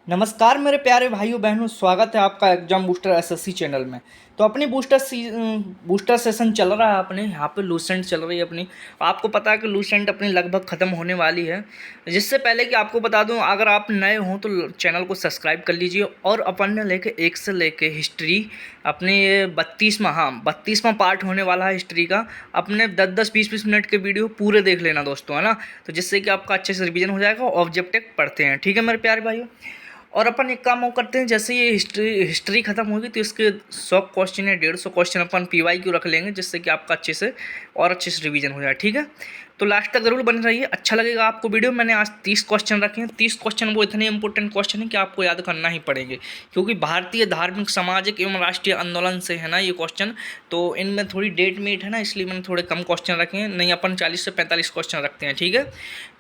नमस्कार मेरे प्यारे भाइयों बहनों, स्वागत है आपका एग्जाम बूस्टर एसएससी चैनल में। तो अपनी बूस्टर सेशन चल रहा है, अपने यहाँ पे लूसेंट चल रही है अपनी। आपको पता है कि लूसेंट अपनी लगभग ख़त्म होने वाली है। जिससे पहले कि आपको बता दूं, अगर आप नए हों तो चैनल को सब्सक्राइब कर लीजिए। और अपन ने लेके 1 से लेके हिस्ट्री अपने ये 32वां पार्ट होने वाला है हिस्ट्री का। अपने 10-10 20-20 मिनट के वीडियो पूरे देख लेना दोस्तों, है ना। तो जिससे कि आपका अच्छे से रिवीजन हो जाएगा। ऑब्जेक्टिव पढ़ते हैं, ठीक है मेरे प्यारे भाइयों। और अपन एक काम और करते हैं, जैसे ये हिस्ट्री खत्म होगी तो इसके 100 क्वेश्चन या 150 क्वेश्चन अपन PYQ रख लेंगे, जिससे कि आपका अच्छे से रिवीजन हो जाए, ठीक है। तो लास्ट तक जरूर बने रहिए, अच्छा लगेगा आपको वीडियो। मैंने आज 30 क्वेश्चन रखे हैं। 30 क्वेश्चन वो इतने इंपॉर्टेंट क्वेश्चन हैं कि आपको याद करना ही पड़ेंगे, क्योंकि भारतीय धार्मिक सामाजिक एवं राष्ट्रीय आंदोलन से है ना ये क्वेश्चन। तो इनमें थोड़ी डेट मेट है ना, इसलिए मैंने थोड़े कम क्वेश्चन रखे हैं। नहीं, अपन 40 से 45 क्वेश्चन रखते हैं, ठीक है।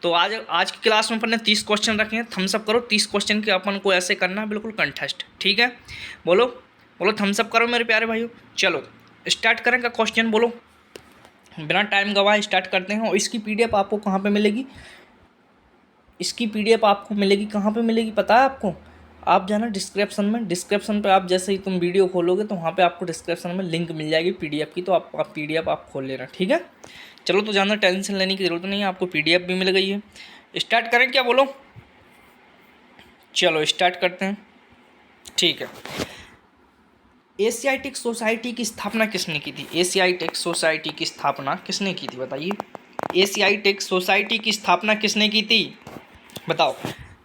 तो आज की क्लास में अपन ने 30 क्वेश्चन रखे हैं। थम्स अप करो, 30 क्वेश्चन के अपन को ऐसे करना है बिल्कुल कंठस्थ, ठीक है। बोलो बोलो, थम्स अप करो मेरे प्यारे भाइयों। चलो स्टार्ट करें का क्वेश्चन, बोलो। बिना टाइम गवाए स्टार्ट करते हैं। और इसकी PDF आपको कहाँ पे मिलेगी? इसकी PDF आपको मिलेगी कहाँ पे मिलेगी, पता है आपको? आप जाना डिस्क्रिप्शन में। डिस्क्रिप्शन पे आप जैसे ही तुम वीडियो खोलोगे तो वहाँ पे आपको डिस्क्रिप्शन में लिंक मिल जाएगी PDF की। तो आप PDF आप खोल लेना, ठीक है। चलो, तो ज़्यादा टेंशन लेने की ज़रूरत नहीं है, आपको PDF भी मिल गई है। स्टार्ट करें क्या, बोलो? चलो स्टार्ट करते हैं, ठीक है। एशियाटिक सोसाइटी की स्थापना किसने की थी? एशियाटिक सोसाइटी की स्थापना किसने की थी, बताइए। एशियाटिक सोसाइटी की स्थापना किसने की थी, बताओ।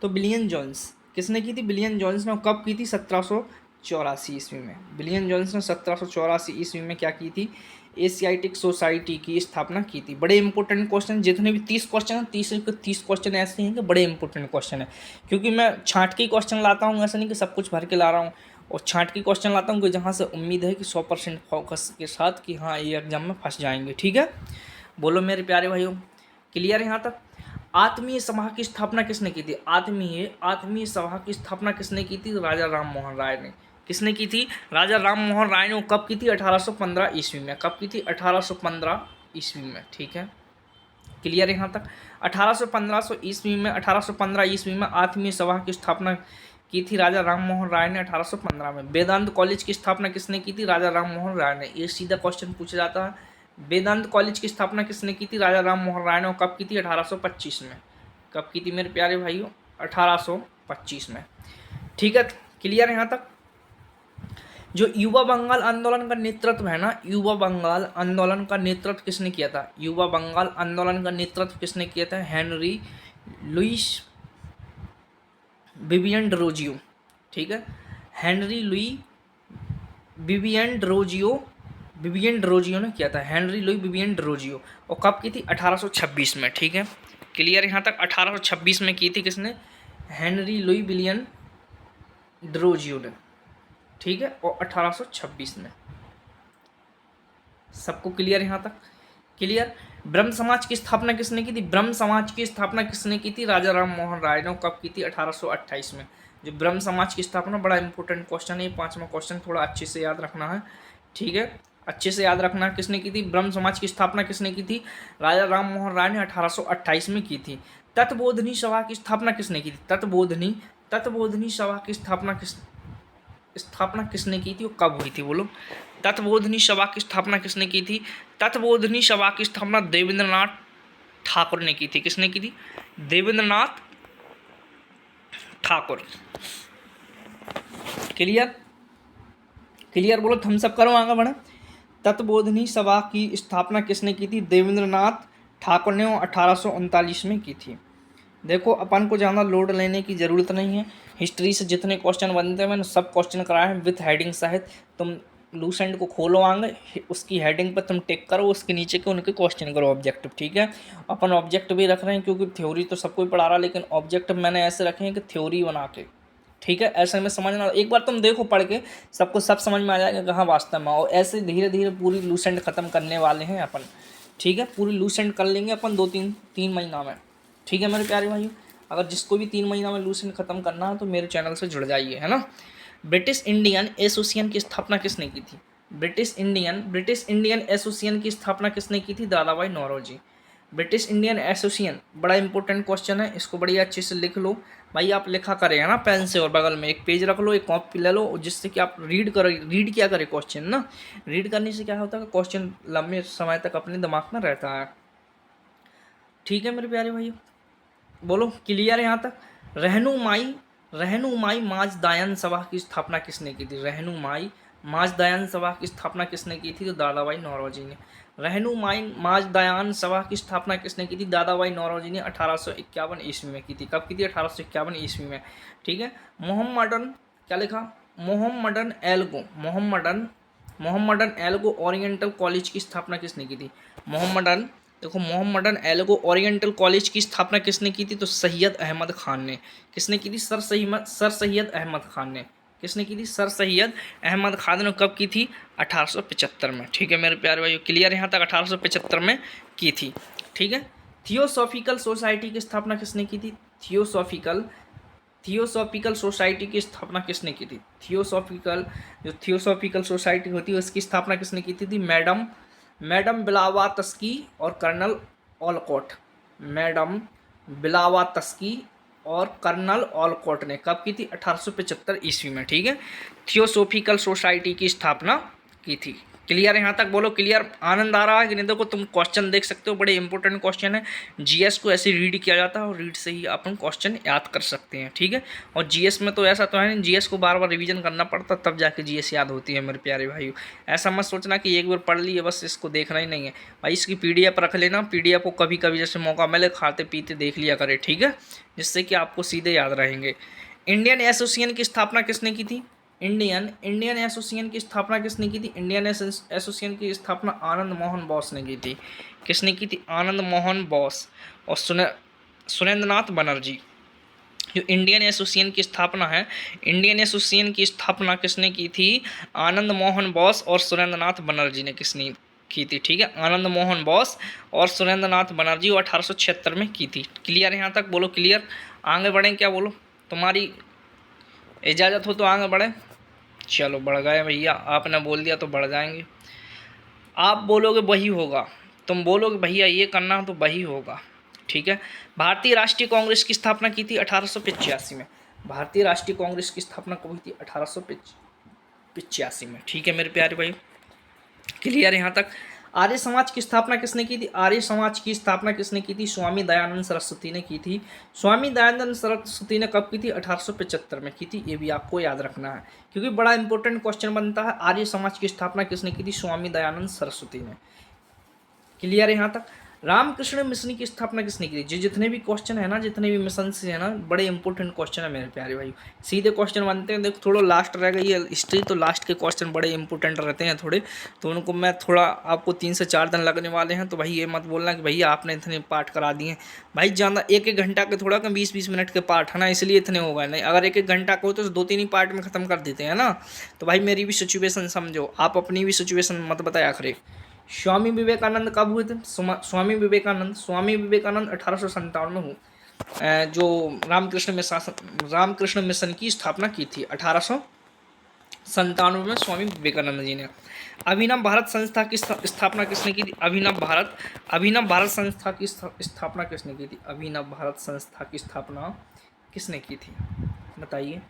तो विलियम जोन्स किसने की थी? विलियम जोन्स ने कब की थी? 1784 ईस्वी में। विलियम जोन्स ने 1784 ईस्वी में क्या की थी? एशियाटिक सोसाइटी की स्थापना की थी। बड़े इंपॉर्टेंट क्वेश्चन, जितने भी 30 क्वेश्चन हैं, 30 क्वेश्चन ऐसे हैं कि बड़े इंपॉर्टेंट क्वेश्चन है। क्योंकि मैं छांट के क्वेश्चन लाता हूँ, ऐसा नहीं कि सब कुछ भर के ला रहा हूँ। और छांट के क्वेश्चन लाता हूँ कि जहाँ से उम्मीद है कि 100% फोकस के साथ कि हाँ ये एग्जाम में फंस जाएंगे, ठीक है। बोलो मेरे प्यारे भाइयों, क्लियर है यहाँ तक? आत्मीय सभा की स्थापना किसने की थी? आत्मीय सभा की स्थापना किसने की थी? राजा राम मोहन राय ने। किसने की थी? राजा राम मोहन राय ने। कब की थी? 1815 ईस्वी में। कब की थी? 1815 ईस्वी में, ठीक है। क्लियर है यहाँ तक? 1815 ईस्वी में आत्मीय सभा की स्थापना की थी राजा राम मोहन राय ने 1815 में। वेदांत कॉलेज की स्थापना किसने की थी? राजा राम मोहन राय ने। ये सीधा क्वेश्चन पूछा जाता है। वेदांत कॉलेज की स्थापना किसने की थी? राजा राम मोहन राय ने। और कब की थी? 1825 में। कब की थी मेरे प्यारे भाइयों? 1825 में, ठीक है। क्लियर है यहाँ तक? जो युवा बंगाल आंदोलन का नेतृत्व है ना, युवा बंगाल आंदोलन का नेतृत्व किसने किया था? युवा बंगाल आंदोलन का नेतृत्व किसने किया था? हेनरी लुइस विवियन ड्रोजियो, ठीक है। हेनरी लुई विवियन ड्रोजियो ने किया था। Henry Louis Vivian Derozio. और कब की थी? 1826 में, ठीक है। क्लियर यहाँ तक? 1826 में की थी किसने? हेनरी लुई विलियन ड्रोजियो ने, ठीक है। और 1826 में। सबको क्लियर यहाँ तक? क्लियर। ब्रह्म समाज की स्थापना किसने की थी? ब्रह्म समाज की स्थापना किसने की थी? राजा राम मोहन राय ने। कब की थी? 1828 में। जो ब्रह्म समाज की स्थापना, बड़ा इंपॉर्टेंट क्वेश्चन है, 5वां क्वेश्चन, थोड़ा अच्छे से याद रखना है, ठीक है। अच्छे से याद रखना। किसने की थी? ब्रह्म समाज की स्थापना किसने की थी? राजा राम मोहन राय ने 1828 में की थी। तत्बोधनी सभा की स्थापना किसने की थी? तत्बोधनी सभा की स्थापना किसने की थी और कब हुई थी, बोलो। तत्बोधनी सभा की स्थापना किसने की थी? तत्बोधनी सभा की स्थापना देवेंद्रनाथ ठाकुर ने की थी। किसने की थी? देवेंद्रनाथ ठाकुर। क्लियर बोलो, थम्स अप करो, आगे बढ़े। तत्बोधनी सभा की स्थापना किसने की थी? देवेंद्रनाथ ठाकुर ने 1839 में की थी। देखो, अपन को ज़्यादा लोड लेने की ज़रूरत नहीं है। हिस्ट्री से जितने क्वेश्चन बनते हैं मैंने सब क्वेश्चन कराए हैं विथ हेडिंग सहित। तुम लूसेंट को खोलो, आगे उसकी हेडिंग पर तुम टिक करो, उसके नीचे के उनके क्वेश्चन करो ऑब्जेक्टिव, ठीक है। अपन ऑब्जेक्ट भी रख रहे हैं, क्योंकि थ्योरी तो सबको ही पढ़ा रहा, लेकिन ऑब्जेक्टिव मैंने ऐसे रखे हैं कि थ्योरी बना के, ठीक है। ऐसे में समझना, एक बार तुम देखो पढ़ के, सबको सब समझ में आ जाएगा कहाँ वास्तव में। और ऐसे धीरे धीरे पूरी लूसेंट ख़त्म करने वाले हैं अपन, ठीक है। पूरी लूसेंट कर लेंगे अपन 2-3 महीना में, ठीक है मेरे प्यारे भाइयों। अगर जिसको भी 3 महीना में लूसेंट खत्म करना है तो मेरे चैनल से जुड़ जाइए, है ना। ब्रिटिश इंडियन एसोसिएशन की स्थापना किसने की थी? ब्रिटिश इंडियन एसोसिएशन की स्थापना किसने की थी? Dadabhai Naoroji. British Indian association, बड़ा इंपॉर्टेंट क्वेश्चन है, इसको बड़ी अच्छे से लिख लो भाई। आप लिखा करें है ना पेन से, और बगल में एक पेज रख लो, एक कॉपी ले लो, जिससे कि आप रीड करो। रीड क्या करें क्वेश्चन ना, रीड करने से क्या होता है, क्वेश्चन लंबे समय तक अपने दिमाग में रहता है। ठीक है मेरे प्यारे भाइयों, बोलो क्लियर है यहाँ तक। रहनुमाई, रहनुमाई माज दायन सभा की स्थापना किसने की थी? रहनुमाई माज दायन सभा की स्थापना किसने की थी? तो दादाभाई नौरोजी ने। रहनुमाई माज दायान सभा की स्थापना किसने की थी? दादाभाई नौरोजी ने 1851 ईस्वी में की थी। कब की थी? 1851 ईस्वी में। ठीक है। मोहम्मदन, क्या लिखा? Mohammedan algo, Mohammedan algo oriental college की स्थापना किसने की थी? मोहम्मदन, देखो मोहम्मदन एल्गो ओरिएंटल कॉलेज की स्थापना किसने की थी? तो सैयद अहमद खान ने। किसने की थी? सर सैयद अहमद खान ने। किसने की थी? सर सैयद अहमद खान ने। कब की थी? 1875 में। ठीक है मेरे प्यारे भाइयों, क्लियर यहाँ तक? 1875 में की थी। ठीक है। थियोसॉफिकल सोसाइटी की स्थापना किसने की थी? थियोसॉफिकल सोसाइटी की स्थापना किसने की थी? जो थियोसॉफिकल सोसाइटी होती है उसकी स्थापना किसने की थी? मैडम ब्लावात्स्की और कर्नल ऑलकॉट। मैडम ब्लावात्स्की और कर्नल ऑलकॉट ने। कब की थी? 1875 ईस्वी में। ठीक है। थियोसॉफिकल सोसाइटी की स्थापना की थी। क्लियर है यहाँ तक? बोलो क्लियर। आनंद आ रहा है कि नहीं? देखो तुम क्वेश्चन देख सकते हो, बड़े इंपॉर्टेंट क्वेश्चन है। जीएस को ऐसे रीड किया जाता है और रीड से ही अपन क्वेश्चन याद कर सकते हैं। ठीक है। और जीएस में तो ऐसा तो है नहीं, जीएस को बार बार रिवीजन करना पड़ता तब जाके जीएस याद होती है मेरे प्यारे भाइयों। ऐसा मत सोचना कि एक बार पढ़ लिए बस इसको देखना ही नहीं है भाई। इसकी पीडीएफ रख लेना, पीडीएफ को कभी कभी जैसे मौका मिले खाते पीते देख लिया करे। ठीक है, जिससे कि आपको सीधे याद रहेंगे। इंडियन एसोसिएशन की स्थापना किसने की थी? इंडियन एसोसिएशन की स्थापना किसने की थी? इंडियन एसोसिएशन की स्थापना आनंद मोहन बोस ने की थी। किसने की थी? आनंद मोहन बोस और सुरेंद्रनाथ बनर्जी। जो इंडियन एसोसिएशन की स्थापना है, इंडियन एसोसिएशन की स्थापना किसने की थी? आनंद मोहन बोस और सुरेंद्रनाथ बनर्जी ने किसने की थी? ठीक है, आनंद मोहन बोस और सुरेंद्रनाथ बनर्जी 1876 में की थी। क्लियर है यहाँ तक? बोलो क्लियर। आगे बढ़ें क्या? बोलो, तुम्हारी इजाज़त हो तो आगे बढ़ें। चलो बढ़ गए भैया, आपने बोल दिया तो बढ़ जाएंगे। आप बोलोगे वही होगा, तुम बोलोगे भैया ये करना तो वही होगा। ठीक है। भारतीय राष्ट्रीय कांग्रेस की स्थापना की थी 1885 में। भारतीय राष्ट्रीय कांग्रेस की स्थापना कब हुई थी? 1885 में। ठीक है मेरे प्यारे भाई, क्लियर है यहाँ तक? आर्य समाज की स्थापना किसने की थी? आर्य समाज की स्थापना किसने की थी? स्वामी दयानंद सरस्वती ने की थी। स्वामी दयानंद सरस्वती ने कब की थी? 1875 में की थी। ये भी आपको याद रखना है क्योंकि बड़ा इंपॉर्टेंट क्वेश्चन बनता है। आर्य समाज की स्थापना किसने की थी? स्वामी दयानंद सरस्वती ने। क्लियर है यहाँ तक? रामकृष्ण मिशन की स्थापना किसने की थी? जितने भी क्वेश्चन है ना, जितने भी मिशन से है ना, बड़े इंपॉर्टेंट क्वेश्चन है मेरे प्यारे भाई। सीधे क्वेश्चन बनते हैं। देखो थोड़ा लास्ट रह गई है हिस्ट्री, तो लास्ट के क्वेश्चन बड़े इंपॉर्टेंट रहते हैं थोड़े, तो उनको मैं थोड़ा आपको 3 से 4 दिन लगने वाले हैं। तो भाई ये मत बोलना कि भैया आपने इतने पार्ट करा दिए भाई। ज़्यादा 1-1 घंटा के थोड़ा कम 20-20 मिनट के पार्ट है ना, इसलिए इतने हो गए। नहीं अगर 1-1 घंटा को तो 2-3 ही पार्ट में ख़त्म कर देते हैं ना। तो भाई मेरी भी सिचुएशन समझो, आप अपनी भी सिचुएशन मत बताया करें। स्वामी विवेकानंद कब हुए थे? स्वामी विवेकानंद 1857 में हुए। जो रामकृष्ण मिशन की स्थापना की थी 1897 में स्वामी विवेकानंद जी ने। अभिनव भारत संस्था की स्थापना किसने की थी? अभिनव भारत संस्था की स्थापना किसने की थी? अभिनव भारत संस्था की स्थापना किसने की थी? बताइए।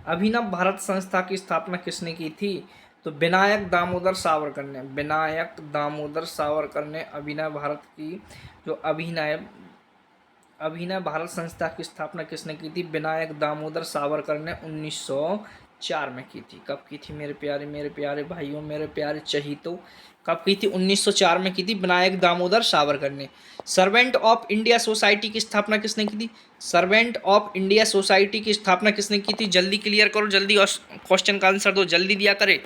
अभिनव भारत संस्था की स्थापना किसने की थी? तो विनायक दामोदर सावरकर ने। विनायक दामोदर सावरकर ने अभिनव भारत की जो अभिनव भारत संस्था की स्थापना किसने की थी? विनायक दामोदर सावरकर ने 1904 में की थी। कब की थी मेरे प्यारे भाइयों, मेरे प्यारे चहीतों? कब की थी? 1904 में की थी विनायक दामोदर सावरकर ने। सर्वेंट ऑफ इंडिया सोसाइटी की स्थापना किसने की थी? सर्वेंट ऑफ इंडिया सोसाइटी की स्थापना किसने की थी? जल्दी क्लियर करो, जल्दी क्वेश्चन का आंसर दो, जल्दी दिया करे,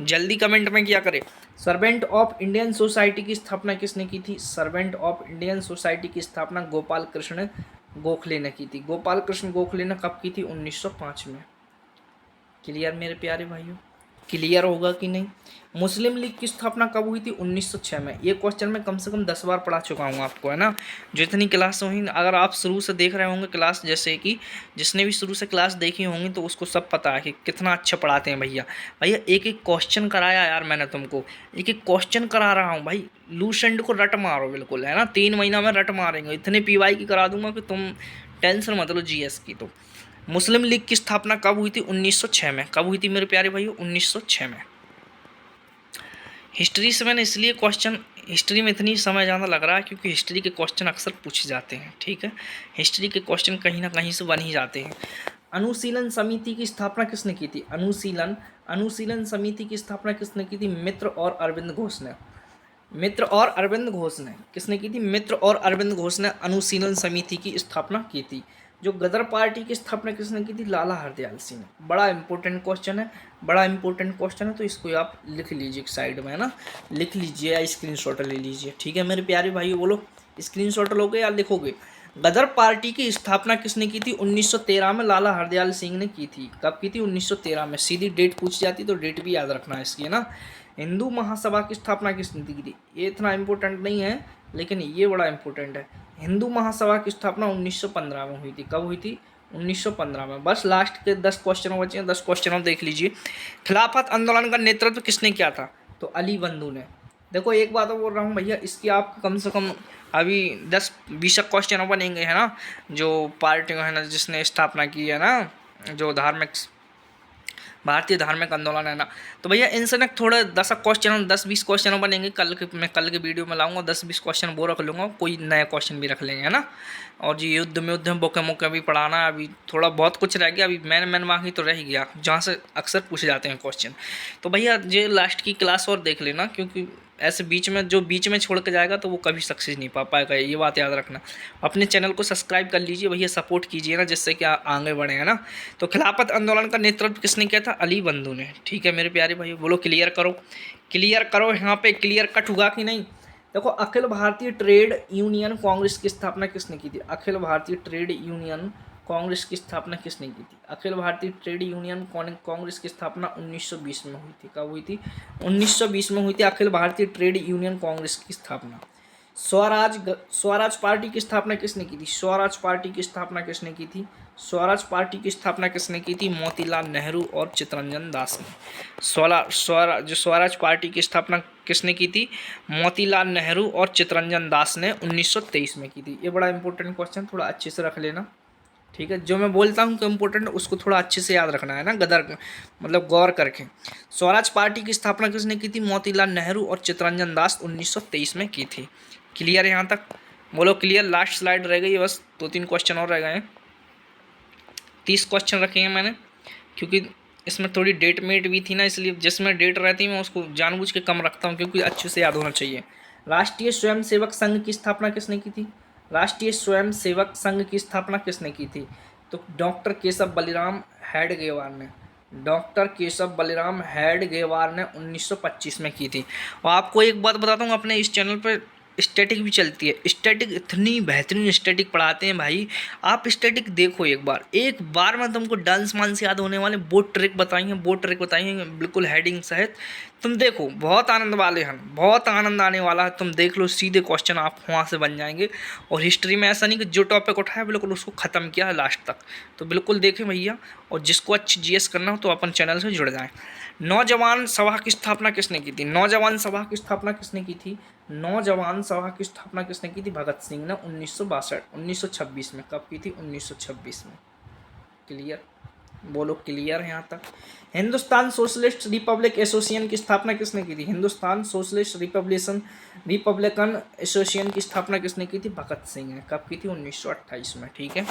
जल्दी कमेंट में किया करे। सर्वेंट ऑफ इंडियन सोसाइटी की स्थापना किसने की थी? सर्वेंट ऑफ इंडियन सोसाइटी की स्थापना गोपाल कृष्ण गोखले ने की थी। गोपाल कृष्ण गोखले ने कब की थी? 1905 में। क्लियर मेरे प्यारे भाइयों? क्लियर होगा कि नहीं। मुस्लिम लीग की स्थापना कब हुई थी? 1906 में। ये क्वेश्चन मैं कम से कम 10 बार पढ़ा चुका हूँ आपको, है ना। जो इतनी क्लास हुई, अगर आप शुरू से देख रहे होंगे क्लास, जैसे कि जिसने भी शुरू से क्लास देखी होंगी तो उसको सब पता है कि कितना अच्छा पढ़ाते हैं भैया। भैया एक एक क्वेश्चन कराया यार मैंने तुमको, एक एक क्वेश्चन करा रहा हूँ भाई। लूसेंट को रट मारो बिल्कुल, है ना। 3 महीना में रट मारेंगे, इतने पीवाई की करा दूंगा कि तुम टेंशन मत लो जीएस की। तो मुस्लिम लीग की स्थापना कब हुई थी? 1906 में। कब हुई थी मेरे प्यारे भाइयों? 1906 में। हिस्ट्री से मैंने इसलिए क्वेश्चन, हिस्ट्री में इतनी समय ज़्यादा लग रहा है क्योंकि हिस्ट्री के क्वेश्चन अक्सर पूछे जाते हैं, ठीक है। हिस्ट्री के क्वेश्चन कहीं ना कहीं से बन ही जाते हैं। अनुशीलन समिति की स्थापना किसने की थी? अनुशीलन समिति की स्थापना किसने की थी? मित्र और अरविंद घोष ने। मित्र और अरविंद घोष ने किसने की थी? मित्र और अरविंद घोष ने अनुशीलन समिति की स्थापना की थी। जो गदर पार्टी की स्थापना किसने की थी? लाला हरदयाल सिंह ने। बड़ा इंपॉर्टेंट क्वेश्चन है, बड़ा इंपॉर्टेंट क्वेश्चन है, तो इसको आप लिख लीजिए एक साइड में, है ना। लिख लीजिए या स्क्रीनशॉट ले लीजिए, ठीक है मेरे प्यारे भाइयों। बोलो स्क्रीनशॉट लोगे या लिखोगे? गदर पार्टी की स्थापना किसने की थी? 1913 में लाला हरदयाल सिंह ने की थी। कब की थी? 1913 में। सीधी डेट पूछ जाती तो डेट भी याद रखना है इसकी, है ना। हिंदू महासभा की स्थापना किसने की थी? ये इतना इम्पोर्टेंट नहीं है लेकिन ये बड़ा इम्पोर्टेंट है। हिंदू महासभा की स्थापना 1915 में हुई थी। कब हुई थी? 1915 में। बस लास्ट के 10 क्वेश्चन बचे हैं, 10 क्वेश्चन देख लीजिए। खिलाफत आंदोलन का नेतृत्व किसने किया था? तो अली बंधु ने। देखो एक बात बोल रहा हूँ भैया, इसकी आप कम से कम अभी 10-20 क्वेश्चन बनेंगे, है ना। जो पार्टी है ना जिसने स्थापना की है ना, जो भारतीय धार्मिक आंदोलन है ना, तो भैया इनसे ना थोड़े 10-20 क्वेश्चन बनेंगे। मैं कल के वीडियो में लाऊंगा, 10-20 क्वेश्चन वो रख लूँगा, कोई नया क्वेश्चन भी रख लेंगे, है ना। और जी युद्ध में बोके मोके भी पढ़ाना है, अभी थोड़ा बहुत कुछ रह गया, अभी मैन बाकी तो रह ही गया जहाँ से अक्सर पूछे जाते हैं क्वेश्चन। तो भैया ये लास्ट की क्लास और देख लेना, क्योंकि ऐसे बीच में छोड़ के जाएगा तो वो कभी सक्सेस नहीं पा पाएगा, ये बात याद रखना। अपने चैनल को सब्सक्राइब कर लीजिए भैया, सपोर्ट कीजिए ना, जिससे कि आगे बढ़े, है ना। तो खिलाफत आंदोलन का नेतृत्व किसने किया था? अली बंधु ने, ठीक है मेरे प्यारे भाई। बोलो क्लियर करो, क्लियर करो। यहाँ पे क्लियर कट हुआ कि नहीं? देखो अखिल भारतीय ट्रेड यूनियन कांग्रेस की स्थापना किसने की थी? अखिल भारतीय ट्रेड यूनियन कांग्रेस की स्थापना किसने की थी? अखिल भारतीय ट्रेड यूनियन कांग्रेस की स्थापना 1920 में हुई थी। कब हुई थी? 1920 में हुई थी अखिल भारतीय ट्रेड यूनियन कांग्रेस की स्थापना। स्वराज पार्टी की स्थापना किसने की थी? स्वराज पार्टी की स्थापना किसने की थी? स्वराज पार्टी की स्थापना किसने की थी? मोतीलाल नेहरू और चित्तरंजन दास ने। जो स्वराज पार्टी की स्थापना किसने की थी? मोतीलाल नेहरू और चित्तरंजन दास ने 1923 में की थी। ये बड़ा इंपॉर्टेंट क्वेश्चन, थोड़ा अच्छे से रख लेना, ठीक है। जो मैं बोलता हूँ कि इम्पोर्टेंट उसको थोड़ा अच्छे से याद रखना, है ना, मतलब गौर करके। स्वराज पार्टी की स्थापना किसने की थी? मोतीलाल नेहरू और चित्तरंजन दास 1923 में की थी। क्लियर यहाँ तक? बोलो क्लियर। लास्ट स्लाइड रह गई, बस 2-3 क्वेश्चन और रह गए हैं। 30 क्वेश्चन रखे हैं मैंने, क्योंकि इसमें थोड़ी डेट मेट भी थी ना, इसलिए जिसमें डेट रहती है मैं उसको जानबूझ के कम रखता हूँ, क्योंकि अच्छे से याद होना चाहिए। राष्ट्रीय स्वयंसेवक संघ की स्थापना किसने की थी? राष्ट्रीय स्वयंसेवक संघ की स्थापना किसने की थी? तो डॉक्टर केशव बलिराम हेडगेवार ने। डॉक्टर केशव बलिराम हेडगेवार ने 1925 में की थी। और आपको एक बात बताता हूँ, अपने इस चैनल पर स्टैटिक भी चलती है। स्टैटिक इतनी बेहतरीन स्टैटिक पढ़ाते हैं भाई, आप स्टैटिक देखो एक बार में तुमको डांस मान से याद होने वाले वो ट्रिक बताएंगे बिल्कुल हेडिंग सहित। तुम देखो बहुत आनंद वाले हैं, बहुत आनंद आने वाला है। तुम देख लो, सीधे क्वेश्चन आप वहाँ से बन जाएंगे। और हिस्ट्री में ऐसा नहीं कि जो टॉपिक उठाया बिल्कुल उसको ख़त्म किया है लास्ट तक। तो बिल्कुल देखें भैया, और जिसको अच्छी जीएस करना हो तो अपन चैनल से जुड़ जाएँ। नौजवान सभा की स्थापना किसने की थी? नौजवान सभा की स्थापना किसने की थी? नौजवान सभा की स्थापना किसने की थी? भगत सिंह ने 1926 में। कब की थी? 1926 में। क्लियर? बोलो क्लियर यहाँ तक। हिंदुस्तान सोशलिस्ट रिपब्लिक एसोसिएशन की स्थापना किसने की थी? हिंदुस्तान सोशलिस्ट रिपब्लिकन एसोसिएशन की स्थापना किसने की थी? भगत सिंह ने। कब की थी? 1928 में, ठीक है।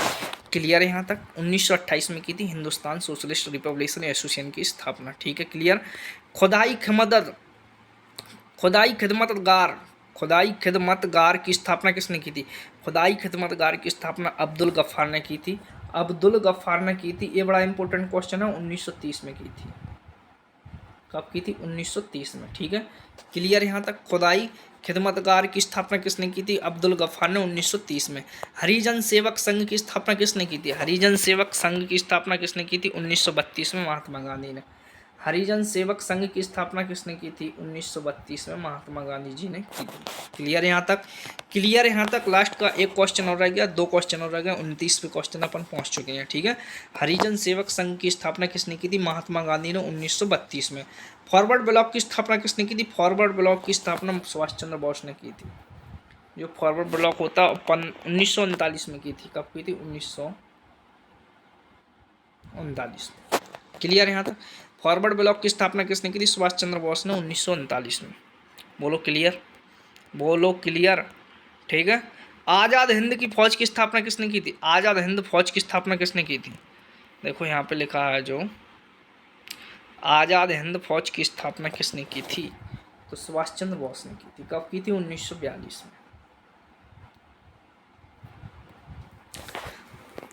क्लियर यहाँ तक? 1928 में की थी हिंदुस्तान सोशलिस्ट रिपब्लिकन एसोसिएशन की स्थापना, ठीक है। क्लियर? खुदाई खिदमतगार की स्थापना किसने की थी? खुदाई खिदमतगार की स्थापना अब्दुल गफ्फार ने की थी। अब्दुल गफ्फार ने की थी। ये बड़ा इंपॉर्टेंट क्वेश्चन है, 1930 में की थी। कब की थी? 1930 में, ठीक है। क्लियर यहाँ तक? खुदाई खिदमतगार की स्थापना किसने की थी? अब्दुल गफ्फार ने 1930 में। हरिजन सेवक संघ की स्थापना किसने की थी? हरिजन सेवक संघ की स्थापना किसने की थी? 1932 में, महात्मा गांधी ने। हरिजन सेवक संघ की स्थापना किसने की थी? 1932 में महात्मा गांधी जी ने की थी। क्लियर यहाँ तक? क्लियर यहाँ तक? लास्ट का एक क्वेश्चन और रह गया, 2 क्वेश्चन और रह गया, 29वें क्वेश्चन अपन पहुंच चुके हैं। ठीक है, हरिजन सेवक संघ की स्थापना किसने की थी? महात्मा गांधी ने 1932 में। फॉरवर्ड ब्लॉक की स्थापना किसने की थी? फॉरवर्ड ब्लॉक की स्थापना सुभाष चंद्र बोस ने की थी। जो फॉरवर्ड ब्लॉक होता 1939 में की थी। कब की थी? 1939। क्लियर यहाँ तक? फॉरवर्ड ब्लॉक की स्थापना किसने की थी? सुभाष चंद्र बोस ने 1939 में। बोलो क्लियर, बोलो क्लियर। ठीक है, आज़ाद हिंद की फौज की स्थापना किसने की थी? आज़ाद हिंद फौज की स्थापना किसने की थी? देखो यहाँ पे लिखा है, जो आज़ाद हिंद फौज की स्थापना किसने की थी? तो सुभाष चंद्र बोस ने की थी। कब की थी? 1942 में।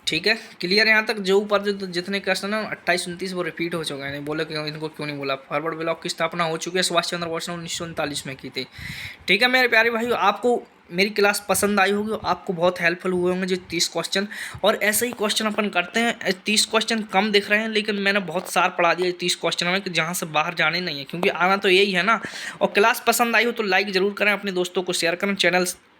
ठीक है, क्लियर यहाँ तक? जो ऊपर जो जितने क्वेश्चन है 28 29 वो रिपीट हो चुके हैं। नहीं बोले कि इनको क्यों नहीं बोला। फॉरवर्ड ब्लॉक की स्थापना हो चुकी है, सुभाष चंद्र बोस ने 1939 में की थी। ठीक है मेरे प्यारे भाइयों, आपको मेरी क्लास पसंद आई होगी, आपको बहुत हेल्पफुल हुए होंगे जो 30 क्वेश्चन। और ऐसे ही क्वेश्चन अपन करते हैं। 30 क्वेश्चन कम दिख रहे हैं, लेकिन मैंने बहुत सार पढ़ा दिया 30 क्वेश्चन में कि जहाँ से बाहर जाने नहीं है, क्योंकि आना तो यही है ना। और क्लास पसंद आई हो तो लाइक ज़रूर करें, अपने दोस्तों को शेयर करें।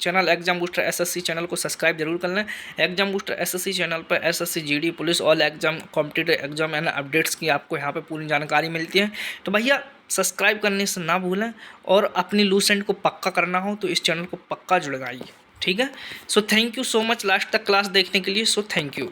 Channel exam booster SSC channel को सब्सक्राइब जरूर कर लें। एग्जाम बूस्टर एसएससी चैनल पर SSC GD police all exam competitive exam and updates की आपको यहाँ पे पूरी जानकारी मिलती है। तो भैया सब्सक्राइब करने से ना भूलें, और अपनी लूसेंट को पक्का करना हो तो इस चैनल को पक्का जुड़वाइए। ठीक है, so thank you so much last तक क्लास देखने के लिए। So thank you.